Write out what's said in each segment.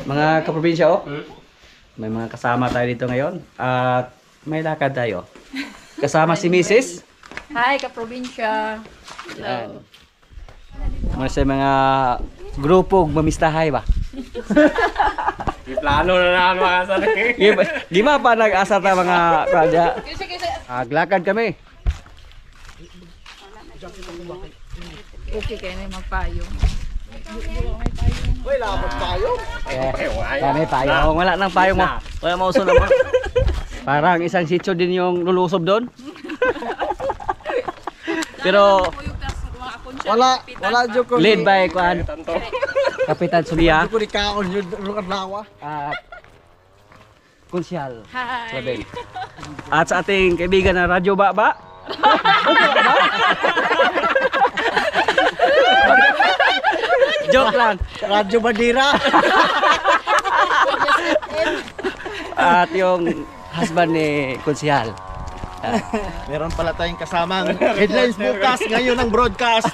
Mga kaprobinsya, oh. May mga kasama tayo dito ngayon at may lakad tayo. Kasama si Mrs. Hi, kaprobinsya. Hello. Mga sa mga grupo mamistahay ba? Plano na naman mga asal. Gima pa nag-asa ta mga kadya. Aglakad kami. Okay kayo na magpayong. Uy, labot tayo. Kami payong. Wala nang payong mo. Wala mauso naman. Parang isang sitio din yung lulusob doon. Pero Wala joko. lead by kuan Kapitan Subia Joko di kaon yun lukan lawa. at Konsyal Hi. Labeng. At sa ating kaibigan na Radyo Baba. Joke lang. Radyo Bandira. At yung husband ni Konsyal. Meron pala tayong kasamang headlines bukas ngayon ang broadcast.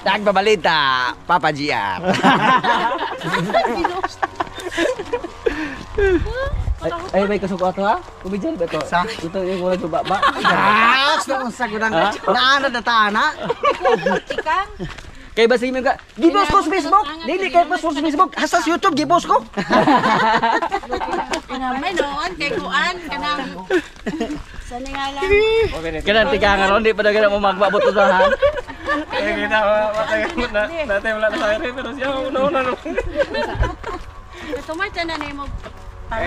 Nagbabalita, Papa GR. Ay, may kasuko ato ha? Kumidyan ba ito? Sa? Ito yung wala ito ba? Sa sagudang naana na tana. Tikang. Kay ba simen ka? Gibos ko sa Facebook! Dili kay post ko sa Facebook! Hasta sa YouTube, gibos ko! May noon, kay Kuan, kanang. Saan nga lang. Kanang tika nga ron, di pa na ganang magbabot to ha? Kaya kita natin wala na sa akin pero siya una-una no. Tumay na na mo.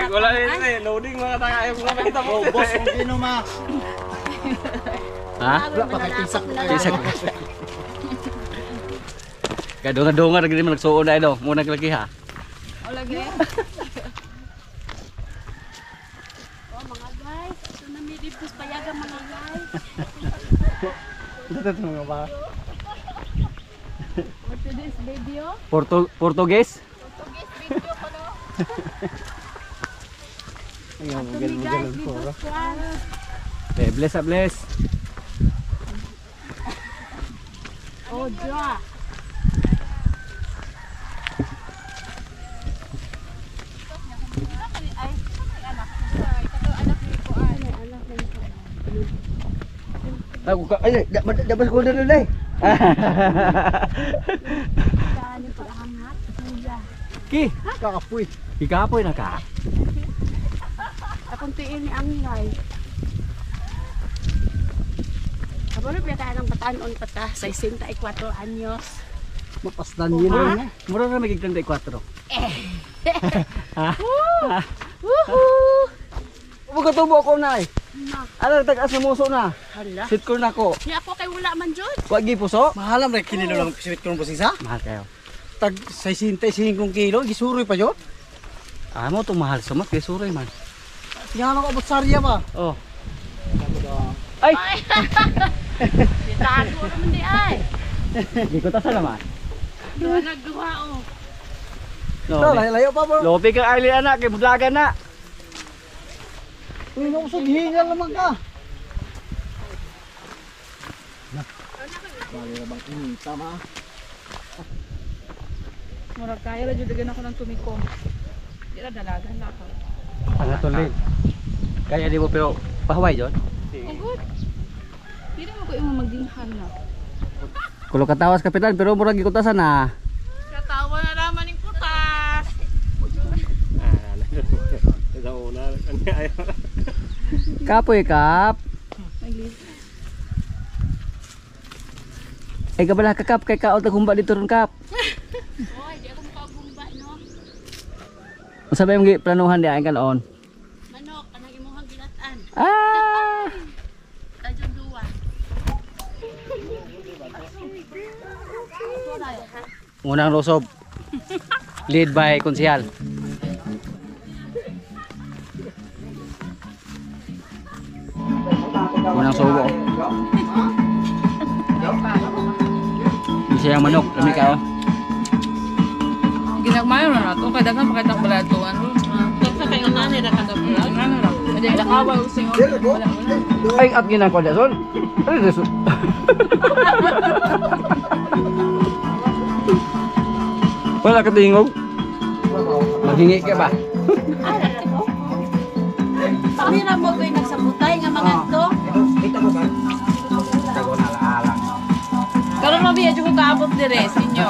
Wala rin loading mga taga ayaw ko makita mo. Boss, kung ma. Ha? Wala pa kay tinsak. Kadungan-dungan lagi naman nagsuon na ito. Muna lagi ha. O lagi. Oh mga guys, ito na may dipos payagan mga guys. Ito mga ba? For today's video. Portuguese? Portuguese video ko no. Ayun, Ito ni guys, dipos Kuan. Okay, bless up, bless. Oh, Dra. Ay, dapat ko na rin Ki, Kakapoy. ikapoy na ka. Akong tiin ni Angay. Kapag na tayo ng batanon pata, 64 anyos. Mapasdan yun rin. Mura na magig 34. Woohoo! Huwag ka tubo ako na eh. Ano, tag-as na muso na. Hala. Sit ko na ko. Di ako kay wala man jud. Huwag gipuso. Mahalam rin kinilo lang siwit ko ng busisa. Mahal kayo. Tag 65 kilo, gisuroy pa yun. Ah, mo itong mahal sumat. Kaya suroy man. Tingnan ako abot sarya ba? Oh. Ay! Di tago naman di ay. Di ko tasa naman. Duha nagduha oh. No, layo pa bro. Lopi kang Arlie anak. Kaya budlagan na. Uy, nakusog hingal naman ka. Bali na bang inita ma? Murag kaya la jud ako ng tumikom. Di ra dalagan na ako. Pangatulin. Kaya di mo pero pahaway John. Oh good. Dili mo ko imo magdinghan na. Kulo katawas kapitan pero murag gikutasan na. Katawa na naman ning putas. Kapoy kap. Ay kabala ka kap kay kaot humba dito ron kap. Oy, di ako makagumba no. Unsa ba yung planuhan di ay kanon? Manok kanang imong ginatan. Ah! Tajong duwa. Unang lusob. Lead by Konsyal. Unang subo. Bisa yang manok, demi kau. Ginagmayo na nato kay daghan pakitang balatuan ro. Sa kay ngani ra kada bulan. Ngani ra. Kadi lakawa using wala. Ay, up gina ko dason. Ay, dason. Wala ka tingog. Maghingi ka ba? Pamira mo ko'y nagsabutay nga mga to. Karon mabiya jud ko kaabot dire sa inyo.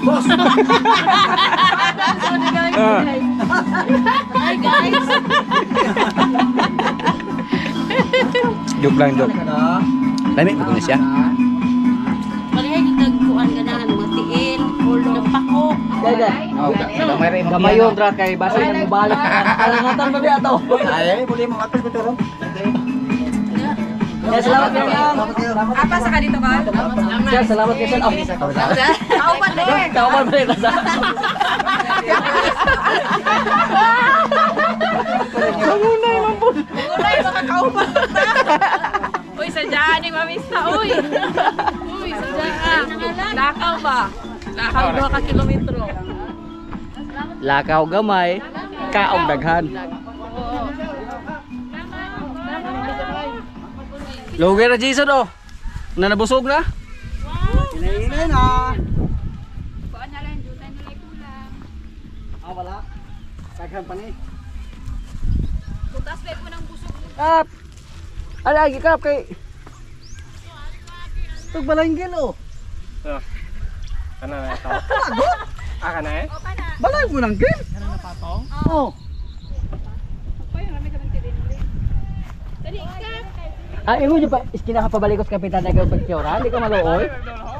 Boss! Hi guys. Joke lang, joke. Dami, magkuna siya. Palihay nagkuan ganahan mga tiil, ng pako. Gamay yung drat kay basa nang mubalik. Alangatan ba biya to? Ay, muli mo ato ko turo. Salamat kayo. Apa sa kadito ka? Sir, salamat kayo. Oh, Kauban din. kauban ba rin? Ulay baka kauban ta. Uy, sadyaan ni mamista uy. Uy, sadyaan. Lakaw ba? Lakaw 2 ka kilometro. Lakaw gamay, kaog daghan. Lugar na Jason oh. Nanabusog na? Inainay na. Kuan na lang jutay na lay kulang. Ah, wala. Daghan pa ni. Butas bay ko nang busog. Kap. Ala lagi kap kay. Tug balanggil oh. Kana na ito. Ah, kana eh? Balay mo nang gil. Kana na patong? Oh. Koy rami ka man tidin. Dali ka. Ah, imo pa iskina ka pabalikos kapitan na gawag pagtiora, hindi ka maluoy.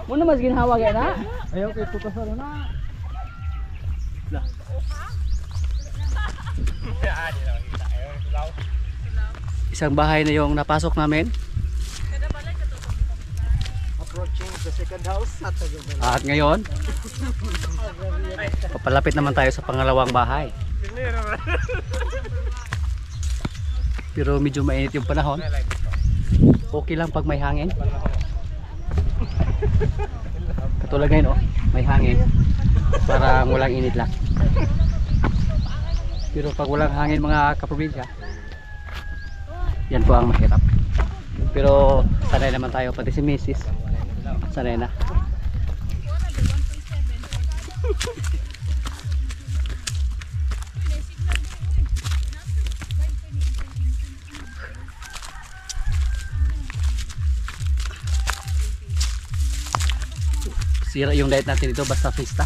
Mo na mas ginhawa gyud na. Ayaw kay tukas na. Isang bahay na yung napasok namin. Approaching the second house. At ngayon, papalapit naman tayo sa pangalawang bahay. Pero medyo mainit yung panahon. Okay lang pag may hangin. Katulad ngayon, oh, may hangin. Parang walang init lang. Pero pag walang hangin mga kaprobinsya, yan po ang mahirap. Pero sanay naman tayo, pati si Mrs. Sanay na. Sira yung diet natin dito basta pista.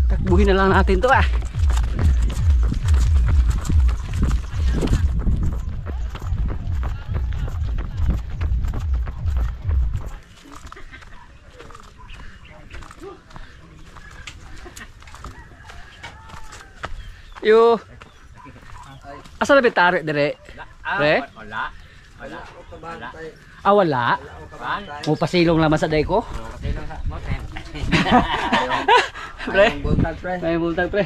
Takbuhin na lang natin to ah. Yo. Asa na bitari dire? Re? Wala. Ah, wala. Mo pasilong naman sa day ko. Pre. May bultag pre.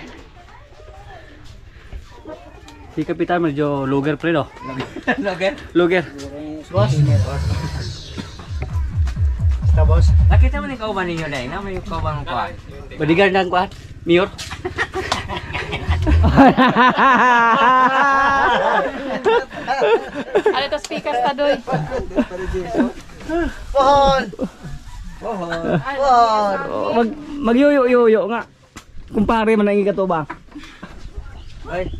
Si kapitan medyo lugar pre no. Lugar? Lugar. Boss. Basta boss. Nakita mo ni kauban ninyo dai, na may kauban mo kuan. Bodyguard ng kuan. Mayor. Ano to speaker ta doy? Pohon. Pohon. Pohon. Magyuyo-yuyo nga. Kumpare man ang ikatubang. Ay,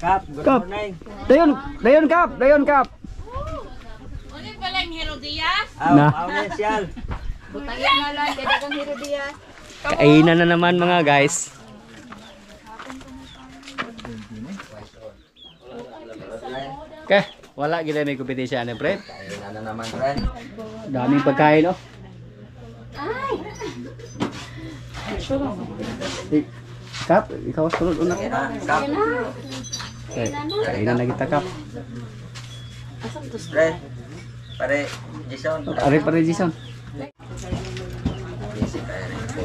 Kap, good Kap. morning. Dayon kap, dayon kap. Uli pala yung Herodias. Na. Awensyal. Butangin na lang kay dagang Herodias. Kainan na naman mga guys. Okay, wala gila may kompetisya ano pre. Ayun na naman, friend. Daming pagkain oh. Eh, Kap, ikaw sunod una. Kap. Okay, kainan na kita kap. Friend. Pare, Jason. Are pa rin Jason. Easy kaya rin po.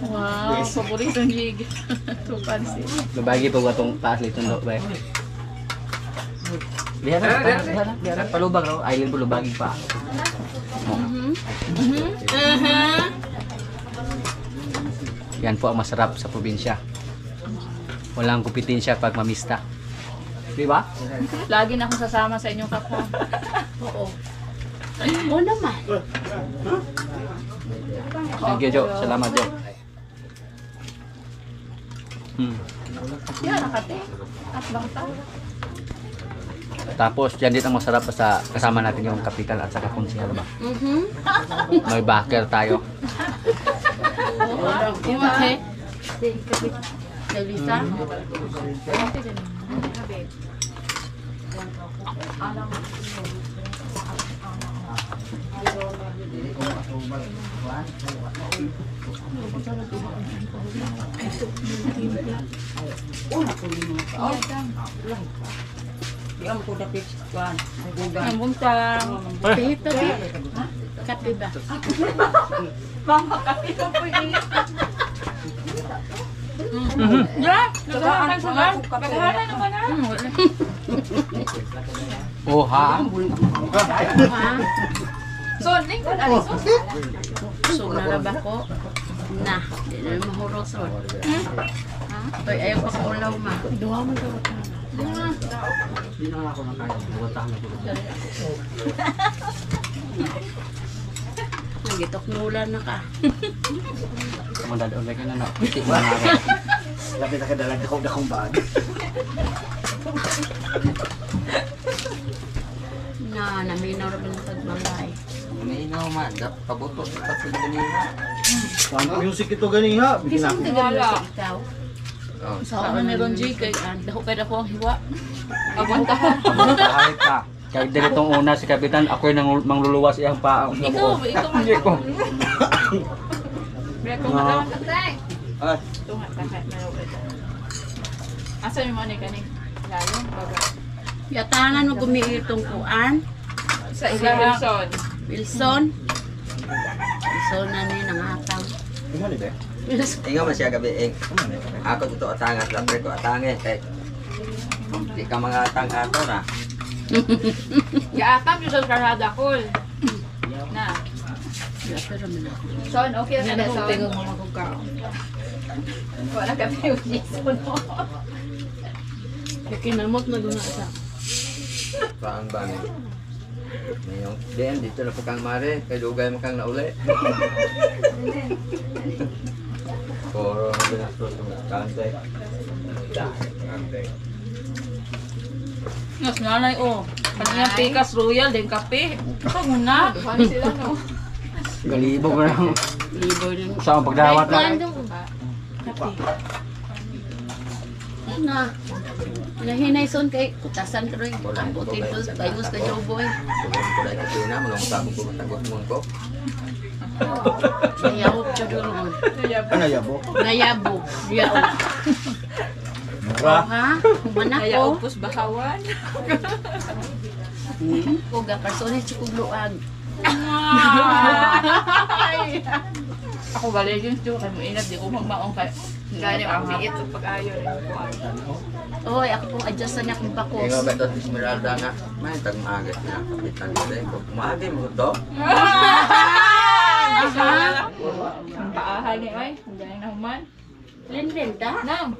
Wow, paboritong gig. Tupan si. Babagi pa watong taas litong do ba. Biar na palubag raw, island po lubagi pa. Yan po ang masarap sa probinsya. Walang kompetensya pag mamista. Di ba? Lagi na akong sasama sa inyong kapwa. Oo. Oo naman. Thank you, Jo. Salamat, Jo. Yan, nakate. At bangta. Tapos, yan din ang masarap sa kasama natin yung kapitan at saka konsihal ba? May backer tayo. Imate. Lisa? Ang buntang. Pihit na pihit. Kape ba? Mama, kape ko po init. Yeah, naghahanan ko lang. Naghahanan naman ha. Oh, ha? Ha? So, lingkod, aliso. So, naraba ko. Na, di na mahurosod. Ay, ayaw pa sa ulaw, ma. Duha mo daw. Nagitok nulan na ka. Mandali ulit ka na na. Piti mo na ako. Lapit na kadalag akong bag. Na, naminaw rin ng tagbalay. Umiinaw man, pabuto sa patid ganina. Paano music ito ganiha? Kisang Wala. ikaw. Oh, Sa ako meron G, kay dako kay dako ang hiwa. Abantahan. Kahit ka. Kahit dilitong una si kapitan, ako'y mangluluwas iyang paa. Ikaw man. Hindi ko. Breko mo lang. Tatay. Ah, Tunga, tatay. Asa yung money kaning? Layo, baga. Yatangan mo gumiitong kuan. Sa Wilson. Wilson. Wilson na ni nangatang. Kumali ba? ingaw man siya gabi. Ako totoo atangat, lapre ko atange. Kay, di ka mga atang ato na. Yaatam yung sa karada kol. Na. Pero man ako. Son, okay na na son. Tingog mo magugao. Wala kami yung Jason. Kinamot na doon na isa. Paang ba ni? Ngayong, diyan, dito na po kang mare. Kay lugay mo kang nauli. Puro binastos ng kante. Mas nanay oh. Kanina pikas royal din kape. Pag muna. Duhan sila no. Galibo ko lang. Libo rin. Sa akong pagdawat na. Na. Nahinay son kay kutasan ka rin. Ang puti po. Bayos ka joboy. Tulong ko lang kasi na, mga usapon ko matagot mo ko. Nayawok siya doon. Ano yabo? Nayabok. Nayawok. Mura. Ha? Kumanak Kaya ko. upos bahawan. Kuga personil si kugluag. Ako balik yung ito. Kaya mo inat. Di ko magmaong kay. Gani ang biit sa pag-ayo rin. Oy, ako pong adjustan akong bakos. Ingaw ba ito, Esmeralda nga. May tag-maagas na kapitan ko rin. Kung kumagi mo ito, Ang paahay ni ay. Ang galing na human. Linden ta? Nang.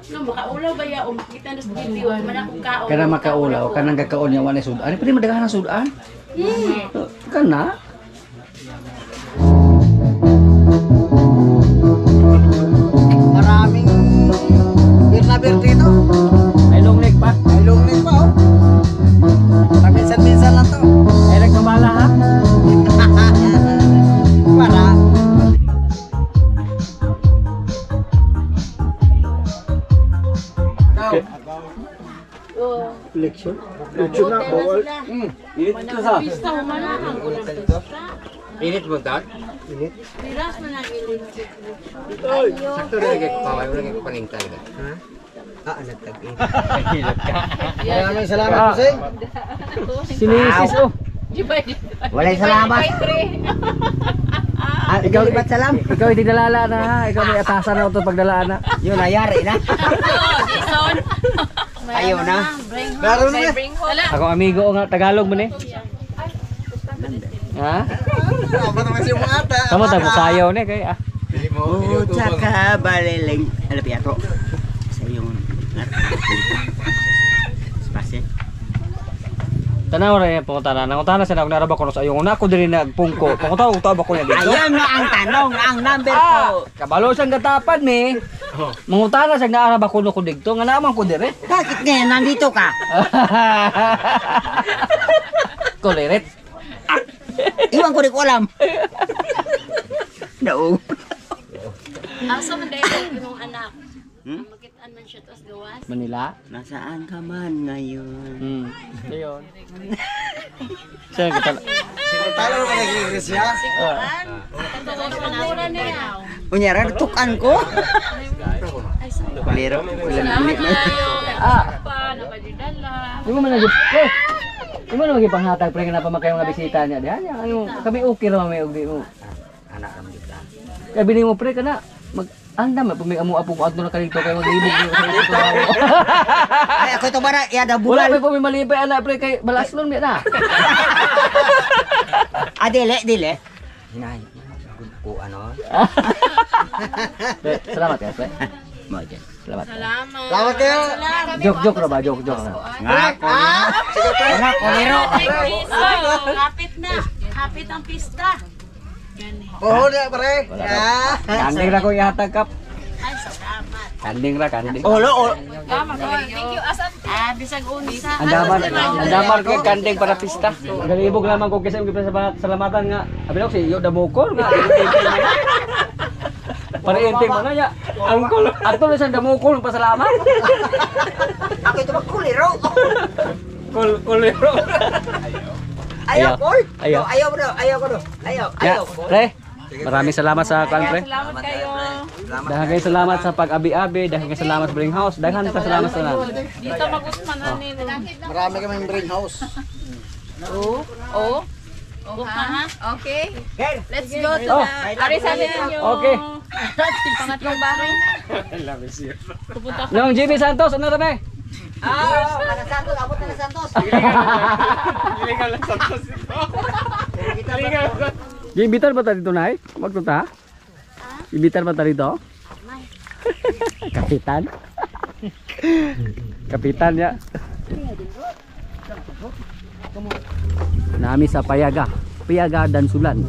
No, makaulaw ba ya? Kita na sa video. Man akong kaon. Kana makaulaw, kanang gakaon yung wala sudan. Ano pa rin madagahan ng sudan? Kana? Maraming beer na beer dito. May long neck pa. May long neck pa oh. Paminsan-minsan lang to. Ay nagkamala ha? Para. Election? Election na, bawal. Init ito sa. Pista mo man ang gulang pista. init mo ito. Piras man ang ilig. Sakto rin lagi ko paway, wala ko paningtay na. Maraming salamat po sir. Sinisis oh. Walay salamat. Ikaw libat salam. Ikaw hindi dalala na ha. Ikaw may atasan na ito pagdalaan na. Yun, ayari na. Jason. Ayaw na. Bring home. Meron na. Bring home. Ako amigo nga Tagalog mo ni. Ha? Apa naman si mga ata? Kamu tayo sayaw ni kay ah. Tsaka baliling. Alapi ako. Sa yung Spasi. Tanaw rin pangutana. Nangutana sa nang naraba ko sa ayong una ko diri nagpungko. Pangutaw ba ko niya dito? Ayan na ang tanong, ang number ko. Kabalo siyang gatapan ni. Mangutana sa naaraba ko ko dito nga naman ko diri. Bakit ngayon nandito ka? Kulirit. Iwan ko rin ko alam. No. Asa man dahil yung anak? Makitaan man siya tos gawas. Manila. Nasaan ka man ngayon? Ayun. Siya kita. Talo ka nag-igris siya. Panawara niya. Unyara, tukan ko. Kuliro. Salamat kayo. Pa, napadidala. Di mo man nagip. Di mo na magipanghatag pre na pa makay mga bisita niya. Diyan ano kami okay ra may ugdi mo. Anak naman kita. Kaya bini mo pre kana mag andam pumi amo apo ko adto na kalito kay maglibog ni sa ito. Ay, ako ito bara, yada Wala bulal. pa pumi malipay anak pre kay balaslon mi na. Dile. Hinay. Ko ano? Salamat ya pre. Mo dyan. Salamat. Salamat kayo. Joke ra ba? Joke na. Nga, kuliro. Kapit na. Kapit ang pista. Oo na pare. Kanding ra ko ihatag kap. Ay, salamat. Kanding. Olo. Thank you. Asa Bisag unsa. Andaman ko kanding para pista. Galibog lamang ko kasi sa salamatan nga. Abi ko si yo damukol nga. Para inting mana ya. Angkol. Ato na sa damukol pasalamat. Ako ito magkuliro. Kuliro. Ayaw, Paul. Ayaw. Ayaw, bro. Ayaw ko, bro. Ayaw, Paul. Pre. Maraming salamat sa kan pre. salamat kayo. Daghang salamat sa pag-abi-abi, daghang salamat sa Bring House, daghang pa salamat sa nan. Dito mag-usman ani. Marami kaming brain house. Oh. Ha? Okay. Let's go to Oh. the Arisan ninyo. Okay. Pangatlong bahay na. Pupunta ka. Nong JB Santos, ano rame? Para Santos, abot na Santos. Ibitar ba ta dito nay? Magtuta? Ibitar ba ta dito? Kapitan. Kapitan ya. Nami sa Payaga dan Sulan.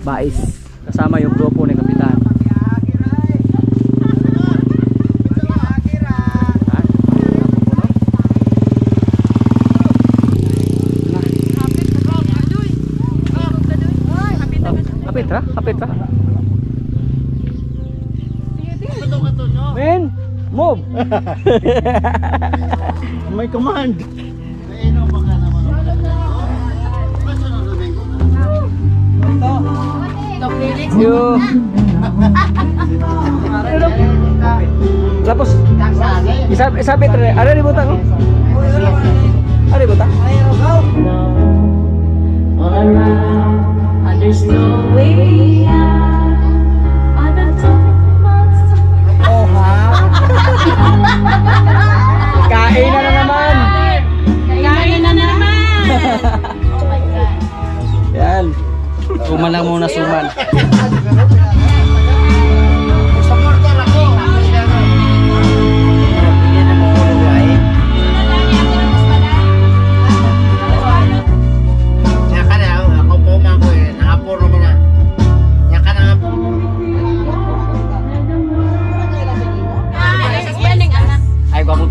Bais. Kasama yung grupo ni Kapitan. Kapit ra. Men, move. May command. Yo. Lapos. Isabit re. Ada di butang. Ada di butang. There's no way out on the top monster. Oh ha. Kain na naman. Kain na naman. Oh my God. Yan. Suman lang muna suman.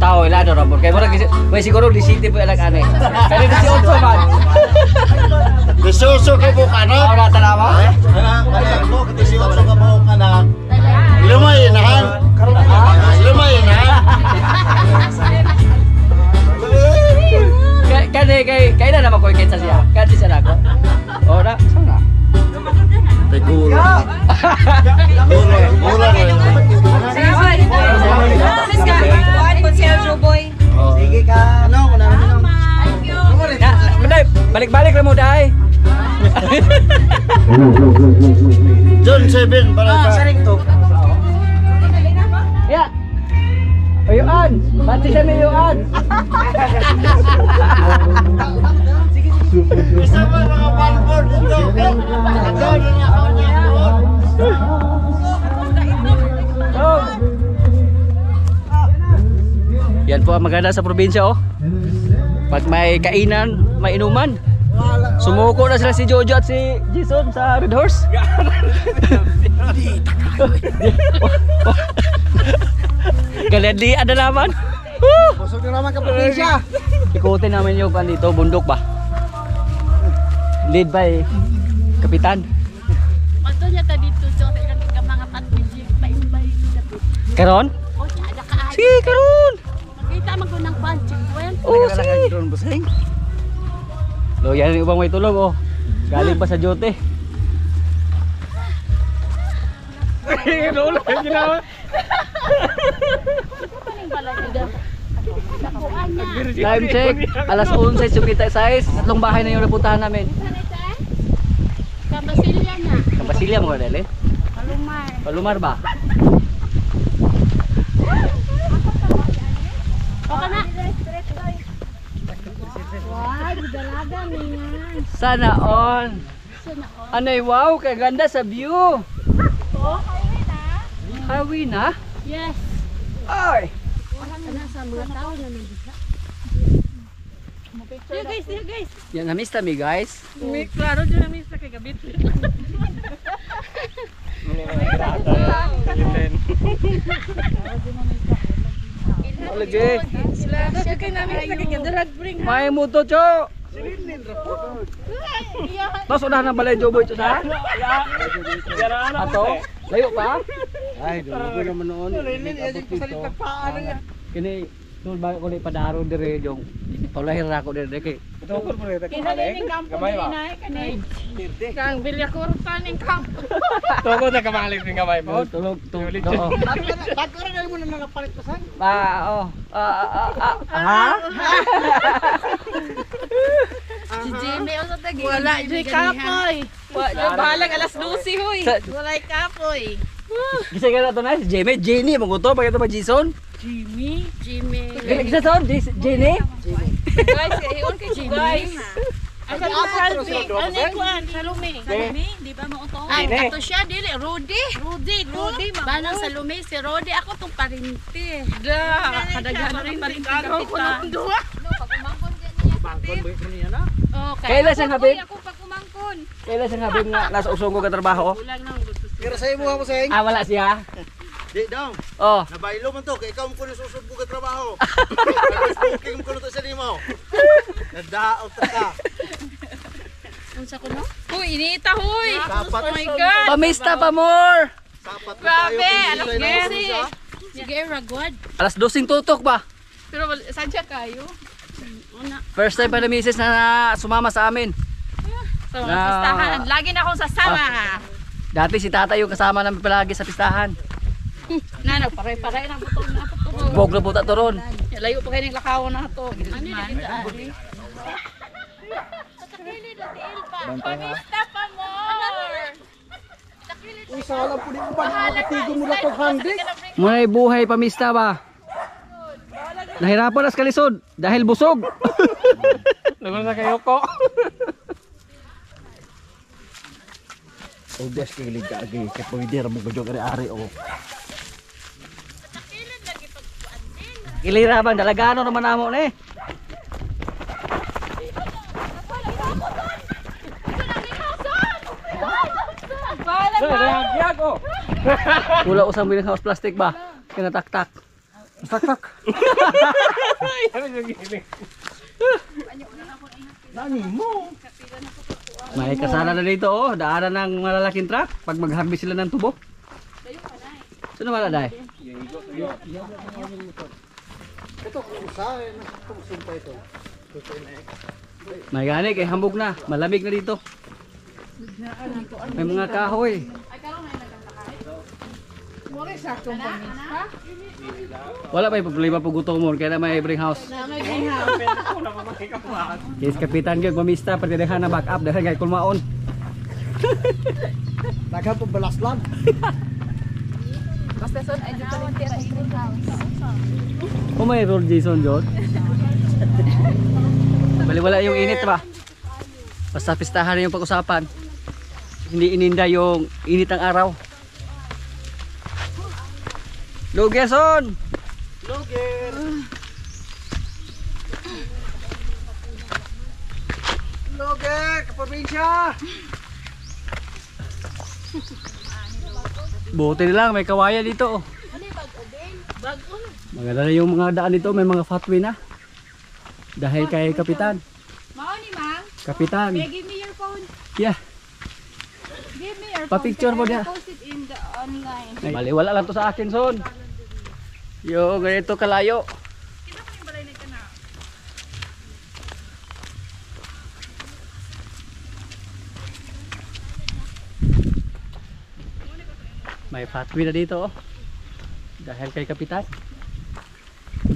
Tao ila do rabon kay mura may siguro di city po alag ane kani di 18 man Bisuso ka po ka no? ora tanawa Ako, katisiyoso ka po ka na. Lumay inahan. Lumay inahan. kay na naman ko ikit sa siya kasi sa nako ora sana Tegulo. Mura na yun. Sige ka. Ano? Balik-balik lang mo dahil. John 7 para ka. Ya. Ayuan. Pati siya may ayuan. Isa pa mga panboard dito. Agad niya ako niya. Yan po ang maganda sa probinsya oh. Pag may kainan, may inuman. Sumuko na sila si Jojo at si Jason sa Red Horse. Galadian na naman. Busog na naman ka probinsya. Ikutin namin yung dito, bundok ba? Lead by Kapitan. Mato niya ta dito so ka mga patbiji paimbay dapit. Karon? O nya ada ka. Sige, karon. Makita man ko ng punching kuan. Oh, sige. Lo, yan yung ibang may tulog oh. Galing pa sa duty. Time check, alas 11 yung kita size. Tatlong bahay na yung napuntahan namin. Kabasilya na. Kabasilya mo dali? Palumar. Palumar ba? Okay na. Wow, dalaga mingan. Sana all. Anay wow, kay ganda sa view. Oh, Hawi na? yes. Ay. Ana sa mga tao na nandito. Here guys. Yan na miss mi guys. May klaro dyan namin sa kagabit. Lagi. Siya kayo namin sa kagadarag bring. May muto cho. Tapos unahan ng balay Joboy ito sa? Ato? Layo pa? Ay, dulo naman noon. Kini, nung bago ko na ipadaro dire yung paulahir na ako dire kay. Kinalining kampo din na kanay. Kang bilyakurta ning kampo. Tungkol na kamaling ng kamay mo. Tulog. Dagkara na mo na nakapalit pa sa. Ha? Si Jimmy o sa tagi. Wala dyan kapoy. Wala balag alas 12 hoy. Wala kapoy. Gisa ka na ito na si Jamie. Jenny, maguto. Pagkita ba Jason? Jimmy. Gisa son? Jenny? Guys, iyon kay guys. Asa mo salvi? Ano kuan? Salome. Di ba mo ito? Ay, ato siya, dili. Rudy. Banang sa Lume, si Rudy. Ako itong parinti. Da, kadaghan rin parinti kapitan. Duwa. Okay. Kailan siyang habib? Ako pag umangkon. Kailan siyang habib nga nasa usong ko katrabaho? Kulang nang gusto. Kira sa imo mo saying. Wala siya? Di daw. Oh. Nabaylo man to kay ikaw mo kuno susubok ka trabaho. Booking mo kuno to sa nimo. Nadaot ka. Unsa ko no? Huy, inita huy. Dapat. Oh my God. Pamista pa more! Sapat Grabe, alas Sige, ragwad. Alas 12 tutok ba? Pero saan siya kayo? Una. First time pa na misis na sumama sa amin. Sa mga pistahan. Lagi na akong sasama. Dati si tata yung kasama namin palagi sa pistahan. Nana, pare-pare na butong na po. Bog na puta to ron. Layo pa kayo ng lakawan na ito. Ano yung ari? Pamista pa more. Uy, salam po din ba nakatigo mo na tong handi? Muna'y buhay pamista ba? Nahirapan as kalisod dahil busog. Lagon na kayo ko. Oh, des kay liga agi kay pwede ra mo gudyo ari o. Iliraban dalagano naman namo ni. Wala usang bilang house plastic ba? Kena tak-tak. Tak-tak. Nani mo? May kasala na dito oh, daanan ng malalaking truck pag mag-harvest sila ng tubo. Sino wala dai? Ito sa kusumpa ito. May gani kay hambog na, malamig na dito. May mga kahoy. Wala pa problema pag gutom mo kaya may bring house. Yes, kapitan gyud mamista pertidehan na back up dahil kay kulmaon. Daghan po balas lang. Basta son, ay dito lang tira in house. Kung may roll Jason John. Baliwala yung init ba? Basta pistahan yung pag-usapan. Hindi ininda yung init ng araw. Lugeson! Luger. kaprobinsya! Buti na lang, may kawayan dito. Maganda na yung mga daan dito, may mga pathway na. Dahil kay Kapitan. Mao ni Mang. Kapitan. Give me your phone. Yeah. Give me your phone. Pa-picture mo niya. Post it in the online. Mali, wala lang to sa akin, son. Yo, ganito kalayo. May pathway na dito, oh. Dahil kay Kapitan.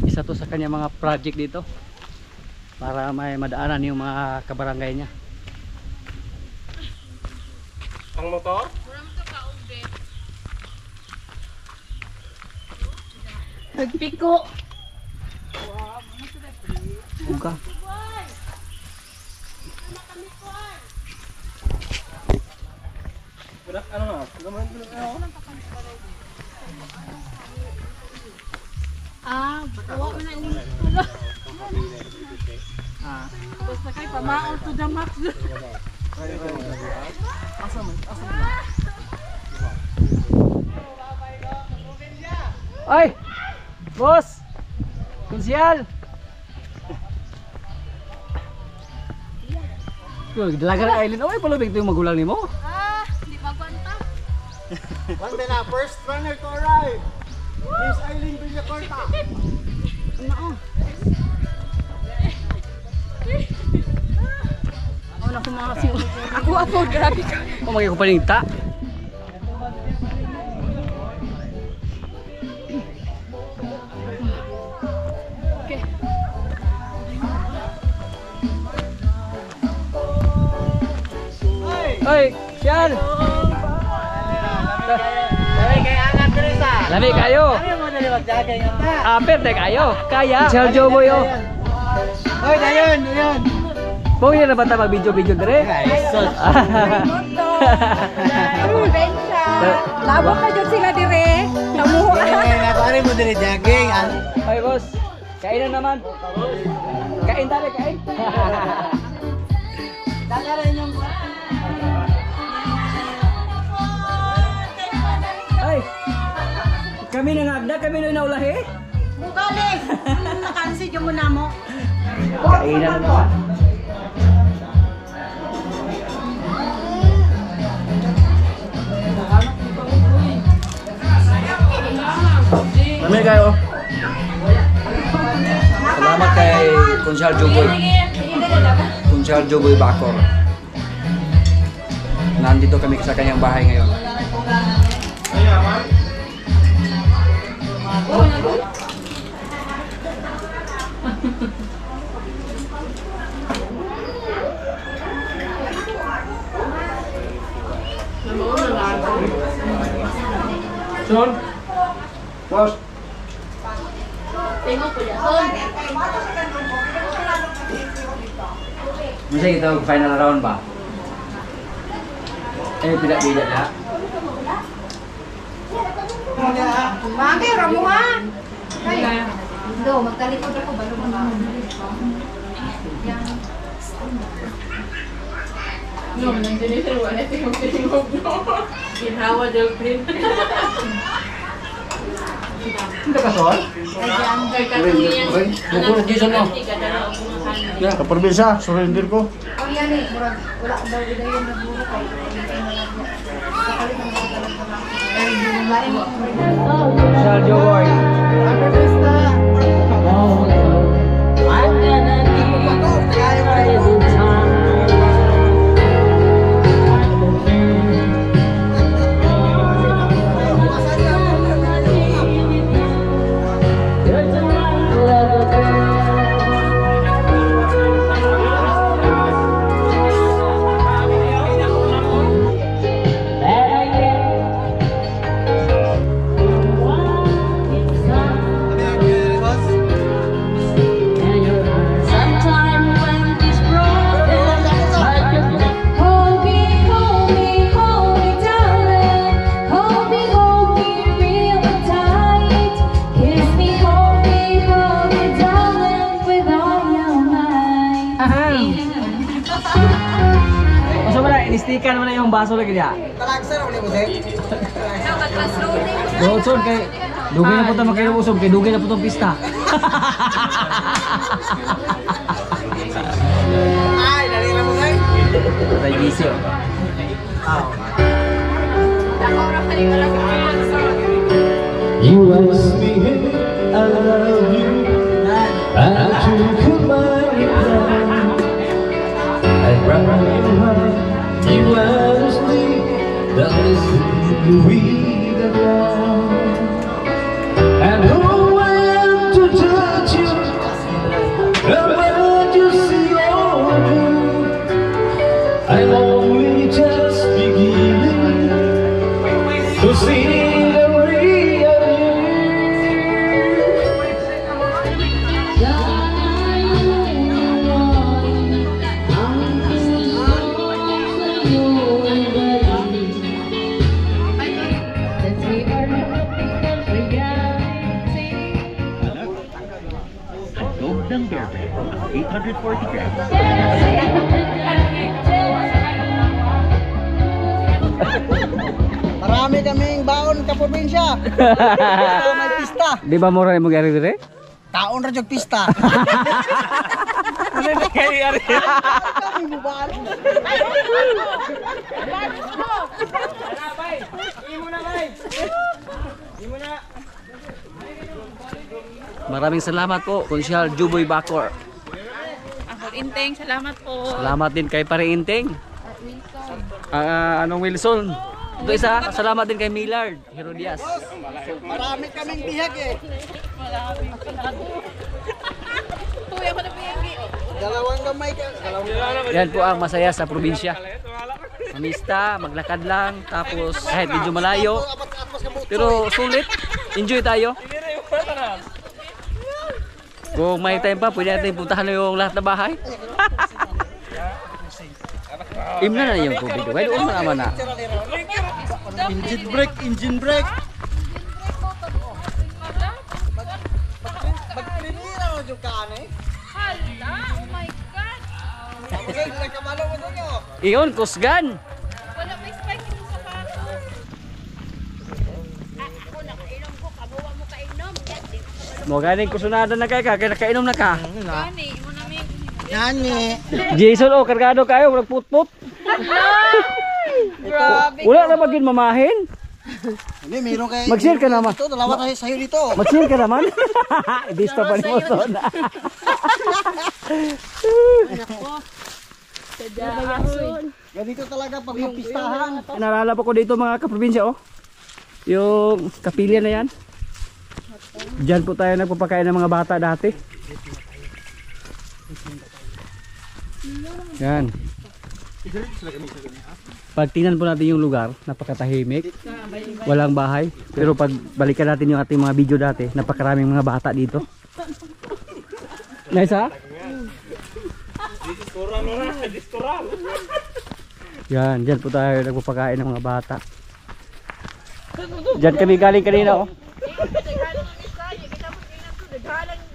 Isa to sa kanya mga project dito. Para may madaanan yung mga kabarangay niya. Ang motor? Nagpiko. Buka. Ah, bawa mo na ni. Basta kay pamao to the max. Ay! Boss! Konsyal! Dalaga na Aileen. Ay, palubig ito yung magulang ni mo. Ah, di ba kwanta? One day na, first runner to arrive. Miss Aileen Villacorta. Wala ko mga siyo. Ako, grabe ka. O, magiging ko paninta. Ay, Sian! Lami kayo! Apet na kayo! Kaya! Sian Joboy, oh! Hoy, dayon, dayon. Pong yun na ba tayo mag-video-video dire? Labo ka dyan sila dire. Namuha. Nakari mo dili jogging. Ay, boss! Kain na naman! Kain tayo, kain! Ay! Kami na nagda, kami na inaulahi. Mugali! Nakansi dyan mo na mo. Kainan na naman. Kami kayo. Salamat kay Konsyal Joboy. Konsyal Joboy Bacor. Nandito kami sa kanyang bahay ngayon. Son, boss. Bisa kita final round ba? Tidak beda ya. Bagay, ramuhan! Do, magtalikod ako, balo mga. No, nandiyan ito. Wala ito yung tingog no. Ginawa daw print. Hindi ka son? Kay Katingin. Bukod na Jason no. Ya, kaprobinsya, surrender ko. Ang yan eh, murag, wala daw ida yung nagburo kay. Konsyal Joboy. Inistikan mo na yung baso lagi niya. Doon kay dugay na po tayo makinuusog kay dugay na po itong pista. Ay, nalila mo sa'yo. Patay gisyo. You ask me if I love you, I took my time. I brought you home, you honestly, that is who we are. And who I am to touch you, about you see all of you. I'm only just beginning to see. Marami kaming baon ka probinsya. May pista. Di ba mura yung mag-ari dire? Taon ra jog pista. Kami mo ba? Maraming salamat po, Konsyal Juboy Bacor. Ako Inteng, salamat po. Salamat din kay Pare Inteng. Anong Wilson? Ito isa, salamat din kay Millard Herodias. Marami kaming bihag eh. Uy, ako na piyagi. Dalawang gamay ka. Yan po ang masaya sa probinsya. Mamista, maglakad lang, tapos kahit medyo malayo. Pero sulit, enjoy tayo. Kung may time pa, pwede natin puntahan na yung lahat na bahay. Imna na yung tubig. Kaya doon mo naman na. Engine brake, engine brake. Magpinira mo yung kaan eh. Hala, oh my God. Okay, nagkamalo mo doon nyo. Iyon, kusgan. Wala may spike yung sapato. Mo ganing kusunada na kay ka, kaya nakainom na ka. Gani, mo namin. Nani. Jason, oh, kargado kayo, walang put-put. Grabe. Wala na maging mamahin. Hindi, mayroon kayo. Mag-share ka naman. Ito, dalawa tayo sa'yo dito. Mag-share ka naman. Ibista pa ni mo son. Ganito talaga pag magpistahan. Naalala pa ko dito mga kaprobinsya, oh. Yung kapilya na yan. Diyan po tayo nagpapakain ng mga bata dati. Yan. Pag tingnan po natin yung lugar, napakatahimik. Walang bahay. Pero pag balikan natin yung ating mga video dati, napakaraming mga bata dito. Nice ha? Yan, dyan po tayo nagpapakain ng mga bata. Dyan kami galing kanina, oh.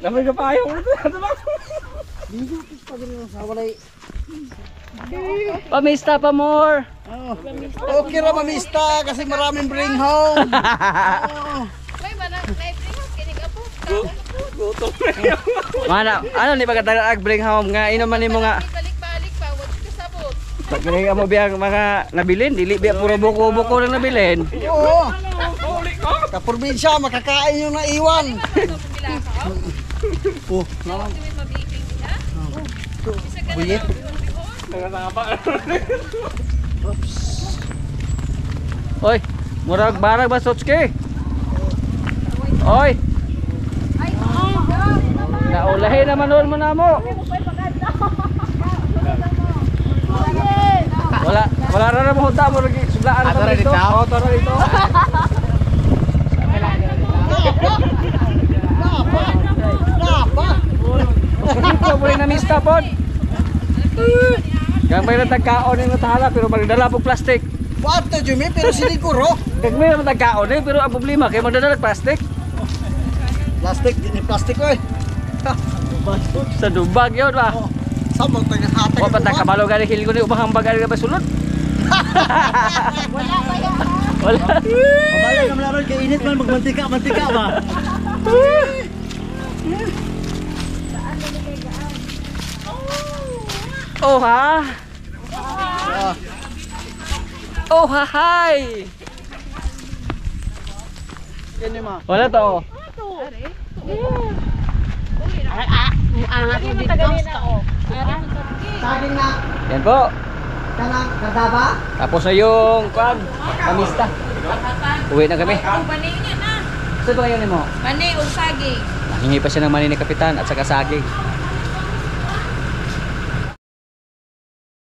Lamay ka pa ayaw. Pamista pa more. Okay ra mamista kasi maraming bring home. May manang bring home kinig apo. Mana, ano ni pagkatag bring home nga inuman nimo nga. Balik-balik pa, wag ka sabot. Pag kini mo biyang mga nabilin, dili biya puro buko-buko lang nabilin. Oo. Kaprobinsya, makakain yung naiwan. Oh, naman. Buyit. Oy, murag barag ba Sotski? Oy. Naulahin naman noon mo na mo. Wala ra mo hunta mo lagi suglaan ka dito. Oh, tara dito. Napa? Dito mo rin namista pod. Kang may natagkaon yung natala pero magdala po plastic. What to Jimmy? Pero siniguro. Kang may natagkaon pero ang problema kay magdala plastic. Plastic, ini plastic ko eh. Sa dubag yun ba? Sabang tayo hatag. Wa pa ta kabalo gani hilgo ni ubang hambag ari ba sulod. Wala. Pabayag ka malaron kay init man magmantika ba? Oh ha. Oh ha hay. Kani ma. Wala to. Saging na Yan po. kanang kadaba. Tapos na yung kwan, kamista. Uwi na kami. Paningin na. Saan ba yun mo? Mani, usagi. Hingi pa siya ng mani ni Kapitan at saka saging.